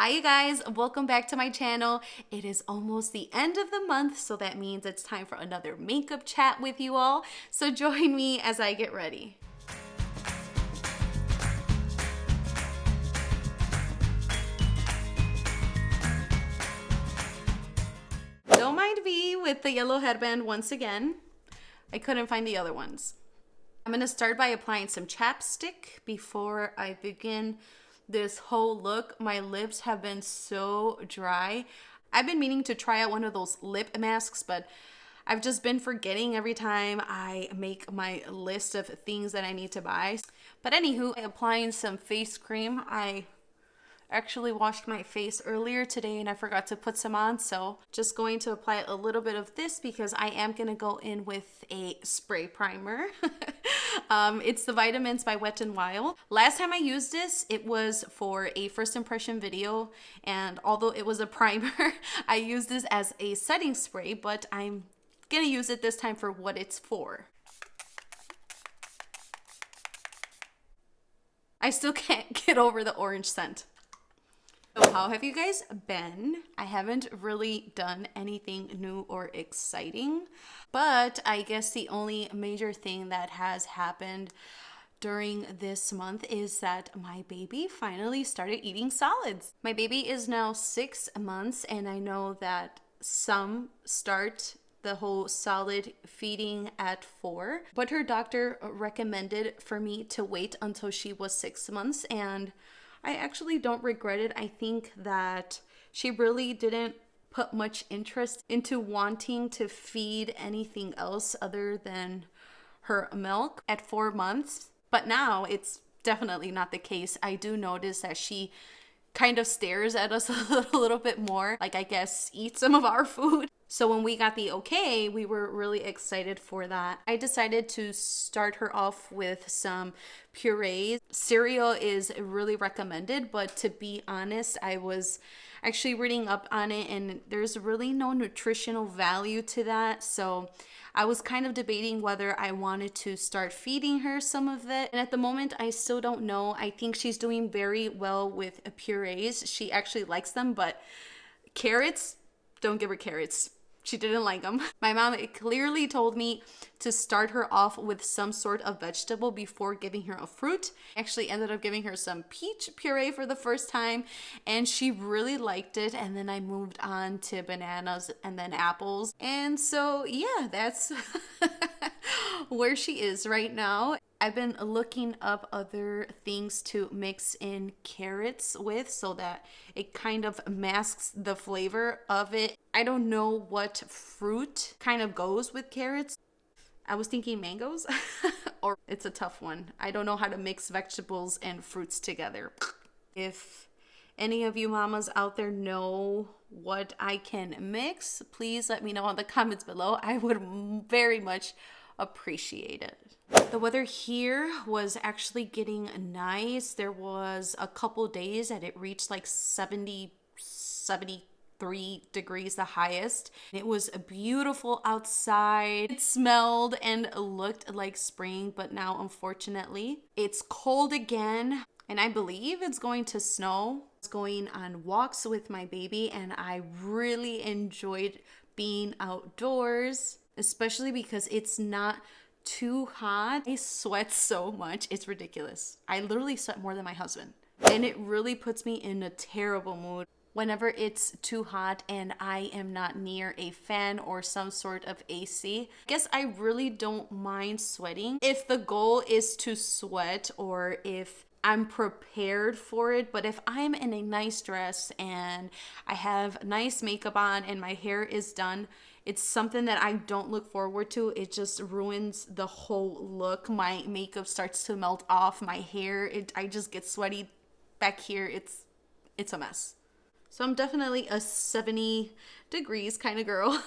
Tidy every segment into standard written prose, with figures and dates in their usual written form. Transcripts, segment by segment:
Hi you guys, welcome back to my channel. It is almost the end of the month, so that means it's time for another makeup chat with you all. So join me as I get ready. Don't mind me with the yellow headband once again. I couldn't find the other ones. I'm gonna start by applying some chapstick before I begin this whole look. My lips have been so dry. I've been meaning to try out one of those lip masks, but I've just been forgetting every time I make my list of things that I need to buy. But anywho, I'm applying some face cream. I actually washed my face earlier today and I forgot to put some on, so just going to apply a little bit of this because I am going to go in with a spray primer. It's the Vitamins by Wet n Wild. Last time I used this, it was for a first impression video, and although it was a primer, I used this as a setting spray, but I'm gonna use it this time for what it's for. I still can't get over the orange scent. So how have you guys been? I haven't really done anything new or exciting, but I guess the only major thing that has happened during this month is that my baby finally started eating solids. My baby is now 6 months, and I know that some start the whole solid feeding at 4, but her doctor recommended for me to wait until she was 6 months, and I actually don't regret it. I think that she really didn't put much interest into wanting to feed anything else other than her milk at 4 months. But now it's definitely not the case. I do notice that she kind of stares at us a little bit more, like I guess eat some of our food. So when we got the okay, we were really excited for that. I decided to start her off with some purees. Cereal is really recommended, but to be honest, I was actually reading up on it and there's really no nutritional value to that. So I was kind of debating whether I wanted to start feeding her some of it. And at the moment, I still don't know. I think she's doing very well with purees. She actually likes them, but carrots, don't give her carrots. She didn't like them. My mom clearly told me to start her off with some sort of vegetable before giving her a fruit. Actually ended up giving her some peach puree for the first time, and she really liked it. And then I moved on to bananas and then apples. And so yeah, that's where she is right now. I've been looking up other things to mix in carrots with so that it kind of masks the flavor of it. I don't know what fruit kind of goes with carrots. I was thinking mangoes, or it's a tough one. I don't know how to mix vegetables and fruits together. If any of you mamas out there know what I can mix, please let me know in the comments below. I would very much appreciate it. The weather here was actually getting nice. There was a couple days that it reached like 73 degrees, the highest. It was beautiful outside. It smelled and looked like spring, but now unfortunately it's cold again, and I believe it's going to snow. I was going on walks with my baby and I really enjoyed being outdoors, especially because it's not too hot. I sweat so much, it's ridiculous. I literally sweat more than my husband, and it really puts me in a terrible mood whenever it's too hot and I am not near a fan or some sort of AC. I guess I really don't mind sweating if the goal is to sweat or if I'm prepared for it. But if I'm in a nice dress and I have nice makeup on and my hair is done, it's something that I don't look forward to. It just ruins the whole look. My makeup starts to melt off my hair. I just get sweaty back here. It's a mess. So I'm definitely a 70 degrees kind of girl.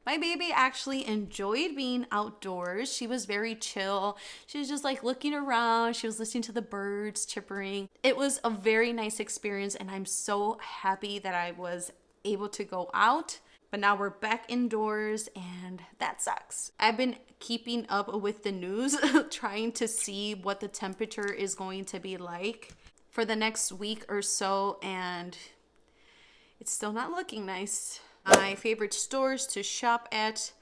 My baby actually enjoyed being outdoors. She was very chill. She was just like looking around. She was listening to the birds chirping. It was a very nice experience, and I'm so happy that I was able to go out. But now we're back indoors and that sucks. I've been keeping up with the news, trying to see what the temperature is going to be like for the next week or so, and It's still not looking nice. My favorite stores to shop at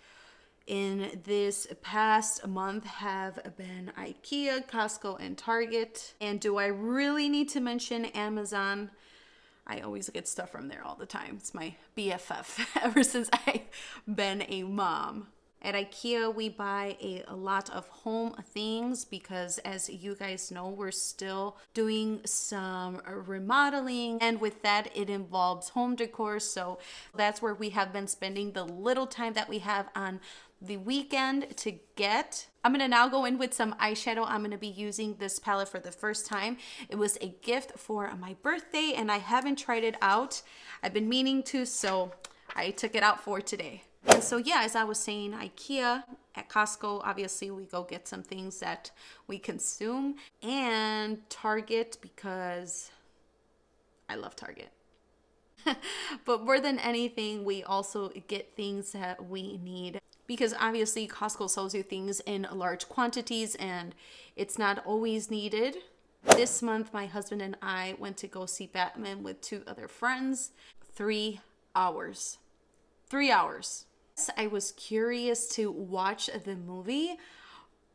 in this past month have been IKEA, Costco, and Target. And do I really need to mention Amazon? I always get stuff from there all the time. It's my BFF ever since I've been a mom. At IKEA, we buy a lot of home things because, as you guys know, we're still doing some remodeling. And with that, it involves home decor. So that's where we have been spending the little time that we have on the weekend to get. I'm gonna now go in with some eyeshadow. I'm gonna be using this palette for the first time. It was a gift for my birthday and I haven't tried it out. I've been meaning to, so I took it out for today. And so yeah, as I was saying, IKEA, at Costco, obviously we go get some things that we consume, and Target because I love Target. But more than anything, we also get things that we need because obviously Costco sells you things in large quantities and it's not always needed. This month, my husband and I went to go see Batman with 2 other friends. 3 hours. 3 hours. I was curious to watch the movie,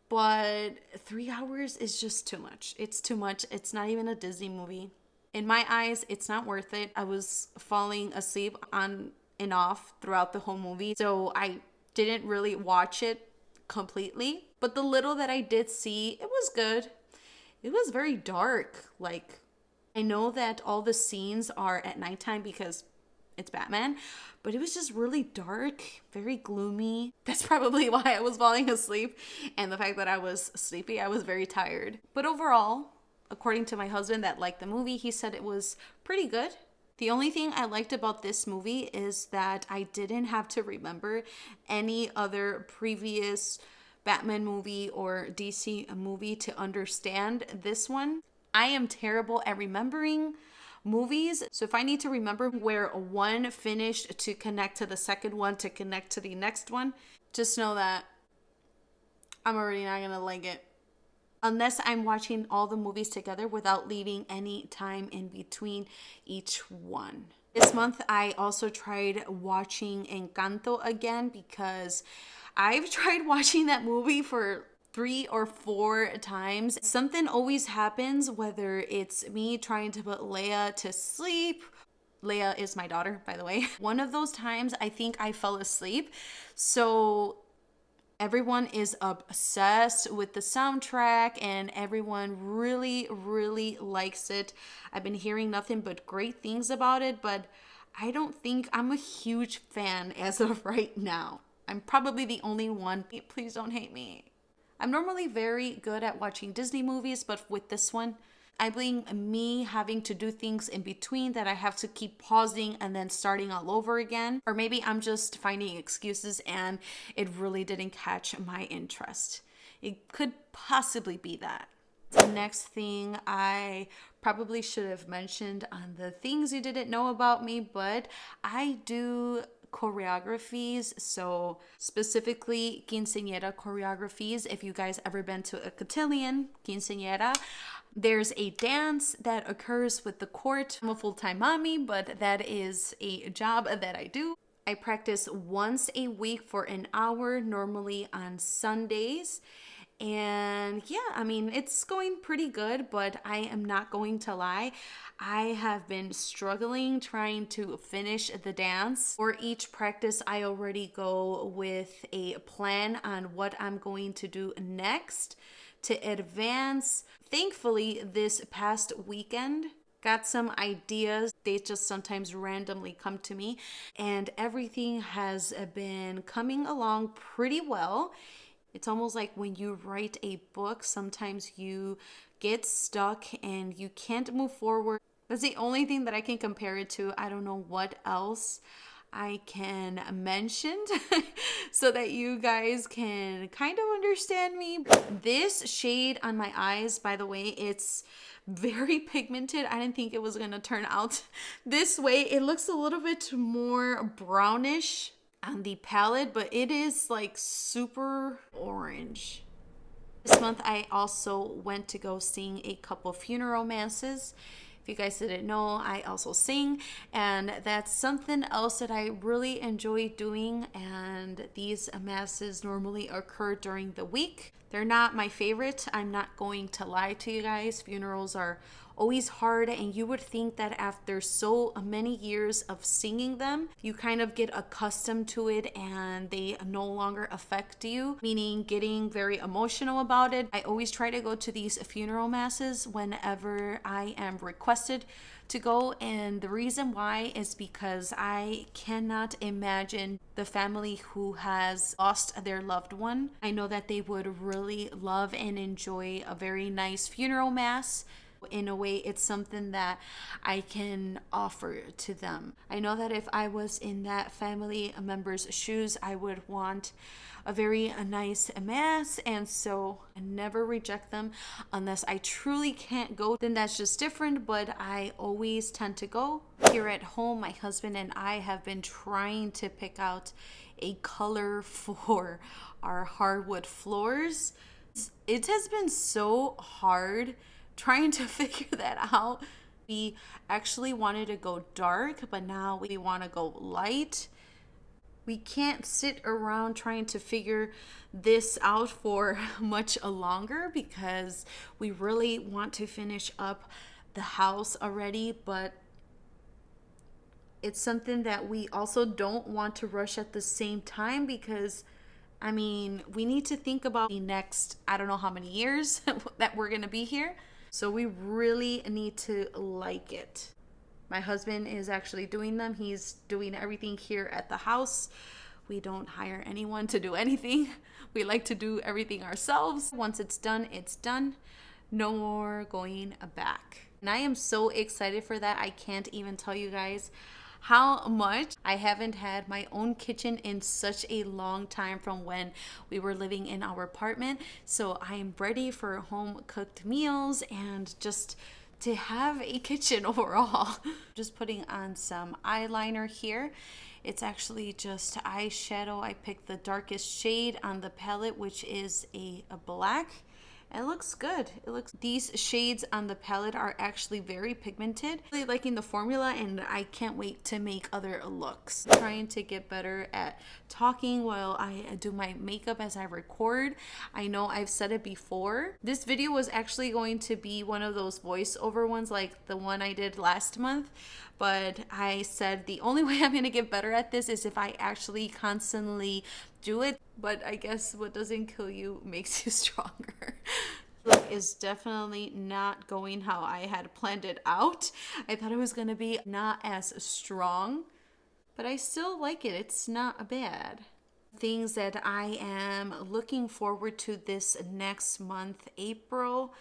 but 3 hours is just too much. It's too much. It's not even a Disney movie. In my eyes, it's not worth it. I was falling asleep on and off throughout the whole movie, so I didn't really watch it completely. But the little that I did see, it was good. It was very dark. Like, I know that all the scenes are at nighttime because it's Batman, but it was just really dark, very gloomy. That's probably why I was falling asleep. And the fact that I was sleepy, I was very tired. But overall, according to my husband that liked the movie, he said it was pretty good. The only thing I liked about this movie is that I didn't have to remember any other previous Batman movie or DC movie to understand this one. I am terrible at remembering movies. So if I need to remember where one finished to connect to the second one to connect to the next one, just know that I'm already not gonna like it. Unless I'm watching all the movies together without leaving any time in between each one. This month, I also tried watching Encanto again because I've tried watching that movie for 3 or 4 times. Something always happens, whether it's me trying to put Leia to sleep. Leia is my daughter, by the way. One of those times, I think I fell asleep. So everyone is obsessed with the soundtrack and everyone really, really likes it. I've been hearing nothing but great things about it, but I don't think I'm a huge fan as of right now. I'm probably the only one. Please don't hate me. I'm normally very good at watching Disney movies, but with this one, I blame me having to do things in between that I have to keep pausing and then starting all over again. Or maybe I'm just finding excuses and it really didn't catch my interest. It could possibly be that. The next thing I probably should have mentioned on the things you didn't know about me, but I do choreographies, so specifically quinceañera choreographies. If you guys ever been to a cotillion, quinceañera, there's a dance that occurs with the court. I'm a full-time mommy, but that is a job that I do. I practice once a week for an hour, normally on Sundays. And yeah, I mean, it's going pretty good, but I am not going to lie. I have been struggling trying to finish the dance. For each practice, I already go with a plan on what I'm going to do next to advance. Thankfully, this past weekend, got some ideas. They just sometimes randomly come to me, and everything has been coming along pretty well. It's almost like when you write a book, sometimes you get stuck and you can't move forward. That's the only thing that I can compare it to. I don't know what else I can mention so that you guys can kind of understand me. This shade on my eyes, by the way, it's very pigmented. I didn't think it was gonna turn out this way. It looks a little bit more brownish on the palette, but it is like super orange. This month I also went to go sing a couple funeral masses. If you guys didn't know, I also sing, and that's something else that I really enjoy doing. And these masses normally occur during the week. They're not my favorite. I'm not going to lie to you guys. Funerals are always hard, and you would think that after so many years of singing them, you kind of get accustomed to it and they no longer affect you, meaning getting very emotional about it. I always try to go to these funeral masses whenever I am requested to go, and the reason why is because I cannot imagine the family who has lost their loved one. I know that they would really love and enjoy a very nice funeral mass. In a way, it's something that I can offer to them. I know that if I was in that family member's shoes, I would want a very nice mass, and so I never reject them unless I truly can't go. Then that's just different, but I always tend to go. Here at home, my husband and I have been trying to pick out a color for our hardwood floors. It has been so hard trying to figure that out. We actually wanted to go dark, but now we want to go light. We can't sit around trying to figure this out for much longer because we really want to finish up the house already, but it's something that we also don't want to rush at the same time because we need to think about the next, I don't know how many years that we're going to be here. So we really need to like it. My husband is actually doing them. He's doing everything here at the house. We don't hire anyone to do anything. We like to do everything ourselves. Once it's done, it's done. No more going back. And I am so excited for that. I can't even tell you guys how much. I haven't had my own kitchen in such a long time from when we were living in our apartment. So I am ready for home cooked meals and just to have a kitchen overall. Just putting on some eyeliner here. It's actually just eyeshadow. I picked the darkest shade on the palette, which is a black. It looks good. These shades on the palette are actually very pigmented. Really liking the formula, and I can't wait to make other looks. I'm trying to get better at talking while I do my makeup as I record. I know I've said it before. This video was actually going to be one of those voiceover ones like the one I did last month, but I said the only way I'm gonna get better at this is if I actually constantly do it. But I guess what doesn't kill you makes you stronger. Look is definitely not going how I had planned it out. I thought it was gonna be not as strong, but I still like it. It's not bad. Things that I am looking forward to this next month, April,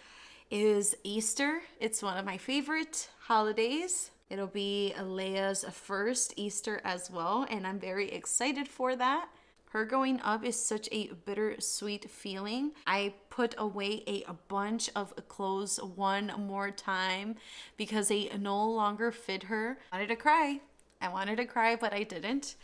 is Easter. It's one of my favorite holidays. It'll be Leia's first Easter as well, and I'm very excited for that. Her growing up is such a bittersweet feeling. I put away a bunch of clothes one more time because they no longer fit her. I wanted to cry, but I didn't.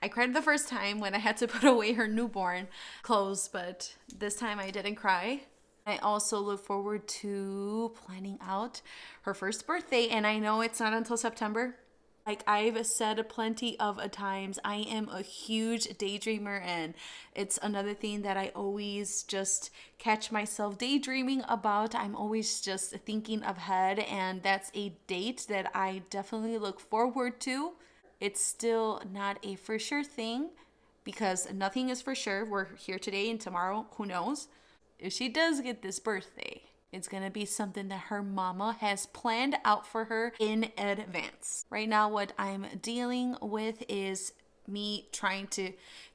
I cried the first time when I had to put away her newborn clothes, but this time I didn't cry. I also look forward to planning out her first birthday, and I know it's not until September. Like I've said plenty of times, I am a huge daydreamer, and it's another thing that I always just catch myself daydreaming about. I'm always just thinking ahead, and that's a date that I definitely look forward to. It's still not a for sure thing because nothing is for sure. We're here today and tomorrow, who knows? If she does get this birthday, it's gonna be something that her mama has planned out for her in advance. Right now, what I'm dealing with is me trying to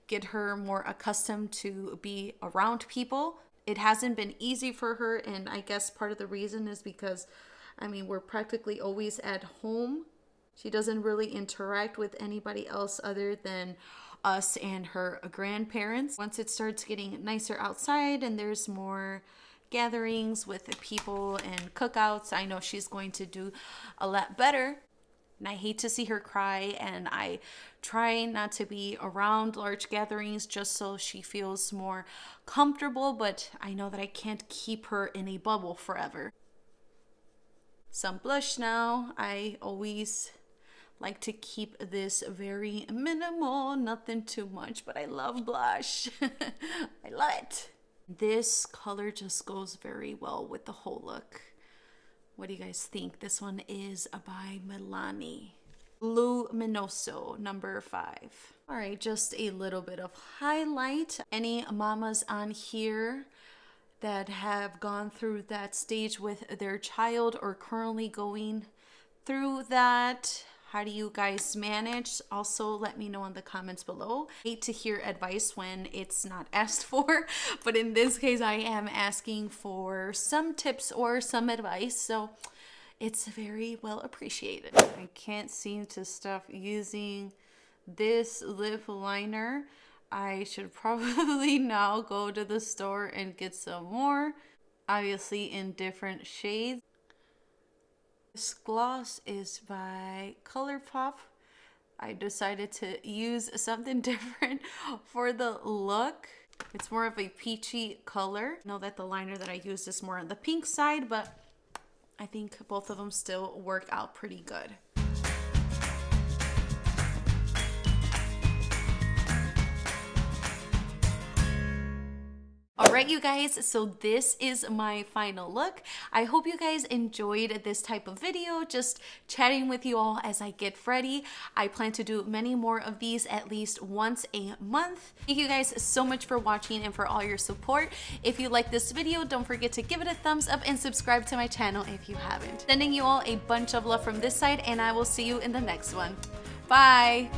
get her more accustomed to be around people. It hasn't been easy for her, and I guess part of the reason is because, we're practically always at home. She doesn't really interact with anybody else other than us and her grandparents. Once it starts getting nicer outside and there's more gatherings with people and cookouts, I know she's going to do a lot better. And I hate to see her cry, and I try not to be around large gatherings just so she feels more comfortable, but I know that I can't keep her in a bubble forever. some blush now. I always like to keep this very minimal, nothing too much, but I love blush. I love it. This color just goes very well with the whole look. What do you guys think? This one is by Milani. Luminoso, number 5. All right, just a little bit of highlight. Any mamas on here that have gone through that stage with their child or currently going through that? How do you guys manage? Also, let me know in the comments below. I hate to hear advice when it's not asked for, but in this case, I am asking for some tips or some advice, so it's very well appreciated. I can't seem to stop using this lip liner. I should probably now go to the store and get some more, obviously in different shades. This gloss is by ColourPop. I decided to use something different for the look. It's more of a peachy color. I know that the liner that I used is more on the pink side, but I think both of them still work out pretty good. Alright you guys, so this is my final look. I hope you guys enjoyed this type of video, just chatting with you all as I get ready. I plan to do many more of these at least once a month. Thank you guys so much for watching and for all your support. If you like this video, don't forget to give it a thumbs up and subscribe to my channel if you haven't. Sending you all a bunch of love from this side, and I will see you in the next one. Bye!